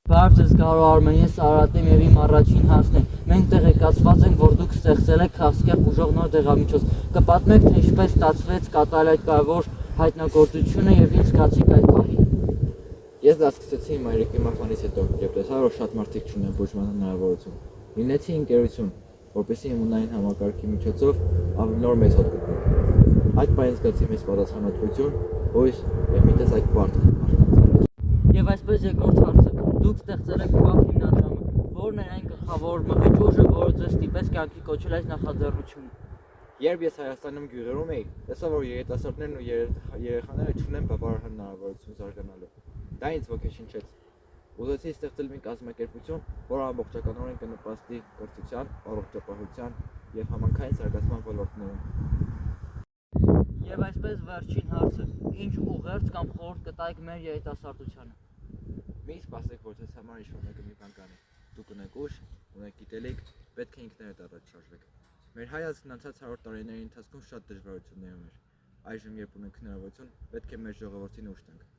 Բարդ ես Գարո Արմեն, ես Արարատեմ և իմ առաջին հարցն է։ Մենք տեղեկացված ենք, որ դուք ստեղծել եք քաղցկեղ ուժող նոր դեղամիջոց։ Կպատմեք, թե ինչպես ստացվեց կատարել այդ կարևոր հայտնագործությունը և ինչ զգացիք այդ պահին։ Ես դա սկսեցի իմ մայրիկի մահվանից հետո, երբ տեսա, որ շատ մարդիկ չունեն բուժման հնարավորություն։ Լինեցի ընկերություն, որպեսզի իմունային համակարգի միջոցով ավելի նոր մեթոդ գտնեմ։ Այդ պահին զգացի մեծ պատասխանատվություն, հույս և մի տեսակ բարդ մարդկանց։ Եվ այսպես երկրորդ հարցը, դուք ստեղծել եք Փափ հիմնադրամը, որն էր այն գլխավոր մղիչ ուժը, որը ձեզ ստիպեց կյանքի կոչել այս նախաձեռնությունը։ Երբ ես Հայաստանում գյուղերում էի, տեսա, որ երիտասարդներն ու երեխաները չունեն բավարար հնարավորություն զարգանալու։ Դա ինձ ոգեշնչեց։ Ուզեցի ստեղծել մի կազմակերպություն, որը ամբողջականորեն կնպաստի կրթության, առողջապահության և համայնքային զարգացման ոլորտներում։ Եվ այսպես վերջին հարցը, ինչ ուղերձ կամ խորհուրդ կտայիք մեր երիտասարդությանը։ Մի սպասեք, որ ձեզ համար ինչ-որ մեկը մի բան կանի։ Դուք ունեք ուժ, ունեք գիտելիք, պետք է ինքներդ առաջ շարժվեք։ Մեր հայացքն անցած 100 տարիների ընթացքում շատ դժվարություններ ուներ։ Այժմ, երբ ունենք հնարավորություն, պետք է մեր ժողովրդին ուժ տանք։